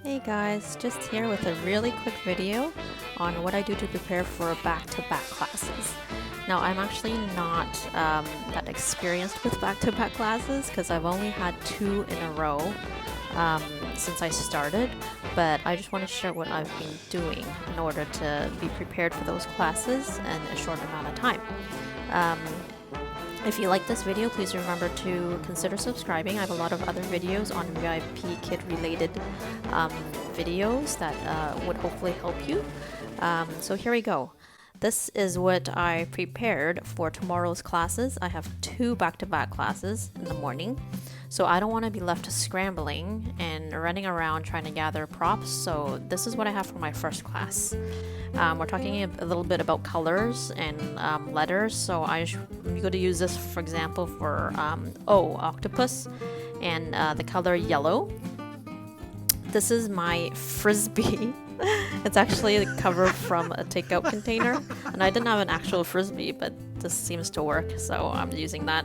Hey guys, just here with a really quick video on what I do to prepare for back-to-back classes. Now I'm actually not that experienced with back-to-back classes because I've only had 2 in a row since I started, but I just want to share what I've been doing in order to be prepared for those classes in a short amount of time. If you like this video, please remember to consider subscribing. I have a lot of other videos on Vipkid related videos that would hopefully help you. So here we go. This is what I prepared for tomorrow's classes. I have 2 back-to-back classes in the morning, so I don't want to be left scrambling and running around trying to gather props. So this is what I have for my first class. We're talking a little bit about colors and letters, so I'm going to use this, for example, for O, octopus, and the color yellow. This is my frisbee. It's actually a cover from a takeout container, and I didn't have an actual frisbee, but this seems to work, so I'm using that.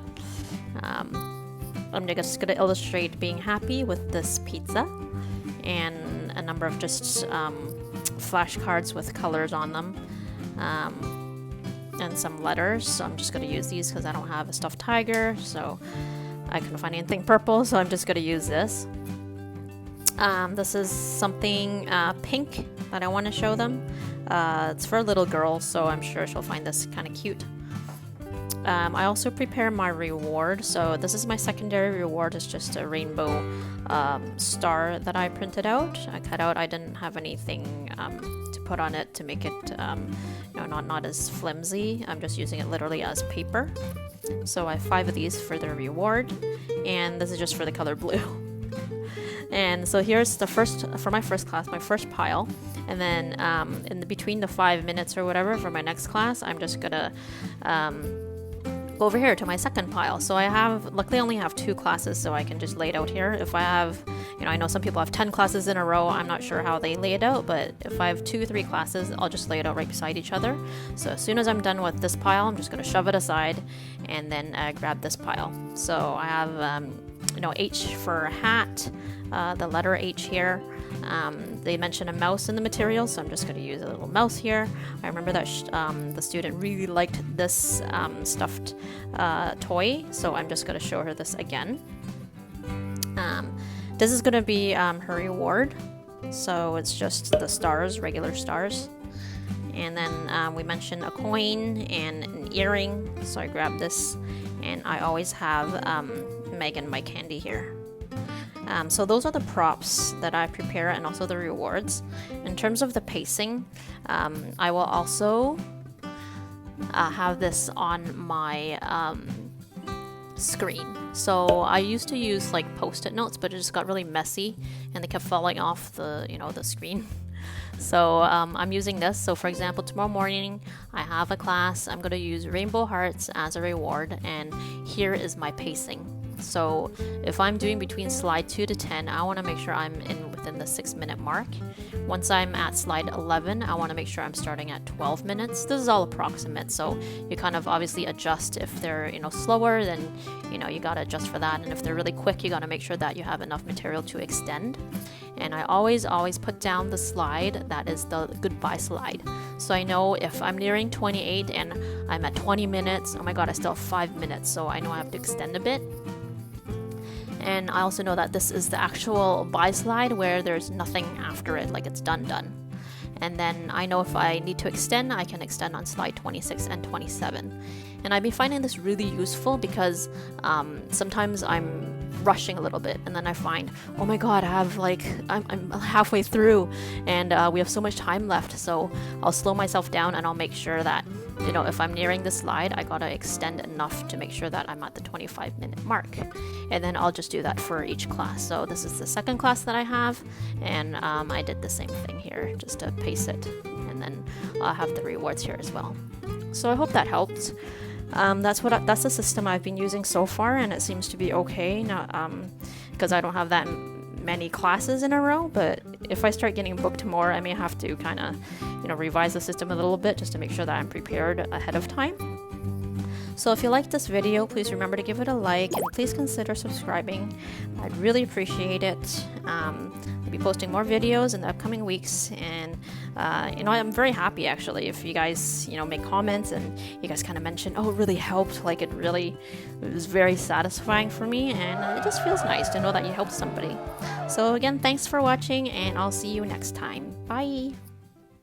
I'm just going to illustrate being happy with this pizza and a number of just flashcards with colors on them and some letters. So I'm just going to use these because I don't have a stuffed tiger, so I couldn't find anything purple, so I'm just going to use this. This is something pink that I want to show them. It's for a little girl, so I'm sure she'll find this kind of cute. I also prepare my reward. So this is my secondary reward. It's just a rainbow star that I printed out. I cut out. I didn't have anything to put on it to make it not as flimsy. I'm just using it literally as paper. So I have 5 of these for the reward, and this is just for the color blue. And so here's the first, for my first class, my first pile. And then in between the 5 minutes or whatever for my next class, I'm just gonna go over here to my second pile. So luckily I only have 2 classes, so I can just lay it out here. If I have, I know some people have 10 classes in a row. I'm not sure how they lay it out, but if I have 2 or 3 classes, I'll just lay it out right beside each other. So as soon as I'm done with this pile, I'm just gonna shove it aside and then grab this pile. So I have, H for hat, the letter H here. They mention a mouse in the material, so I'm just going to use a little mouse here. I remember that the student really liked this stuffed toy, so I'm just going to show her this again. This is going to be her reward, so it's just the stars, regular stars. And then we mentioned a coin and an earring, so I grabbed this, and I always have Megan, my candy here. So those are the props that I prepare, and also the rewards. In terms of the pacing, I will also have this on my screen. So I used to use like post-it notes, but it just got really messy and they kept falling off the the screen. So I'm using this. So for example, tomorrow morning I have a class. I'm going to use rainbow hearts as a reward, and here is my pacing. So if I'm doing between slide 2 to 10, I want to make sure I'm within the 6-minute mark. Once I'm at slide 11, I want to make sure I'm starting at 12 minutes. This is all approximate, so you kind of obviously adjust. If they're slower, then you got to adjust for that, and if they're really quick, you got to make sure that you have enough material to extend. And I always put down the slide that is the goodbye slide. So I know if I'm nearing 28 and I'm at 20 minutes, oh my god, I still have 5 minutes, so I know I have to extend a bit. And I also know that this is the actual bye slide where there's nothing after it, like it's done. And then I know if I need to extend, I can extend on slide 26 and 27. And I've been finding this really useful because sometimes I'm rushing a little bit, and then I find, oh my god, I'm halfway through and we have so much time left. So I'll slow myself down and I'll make sure that if I'm nearing the slide, I gotta extend enough to make sure that I'm at the 25-minute mark. And then I'll just do that for each class. So this is the second class that I have, and I did the same thing here just to pace it, and then I'll have the rewards here as well. So I hope that helped. That's the system I've been using so far, and it seems to be okay now, because I don't have that many classes in a row. But if I start getting booked more, I may have to kind of revise the system a little bit just to make sure that I'm prepared ahead of time. So if you like this video, please remember to give it a like and please consider subscribing. I'd really appreciate it. I'll be posting more videos in the upcoming weeks, and you know, I'm very happy actually if you guys, you know, make comments and you guys kind of mention, oh, it really helped. Like it was very satisfying for me, and it just feels nice to know that you helped somebody. So again, thanks for watching, and I'll see you next time. Bye.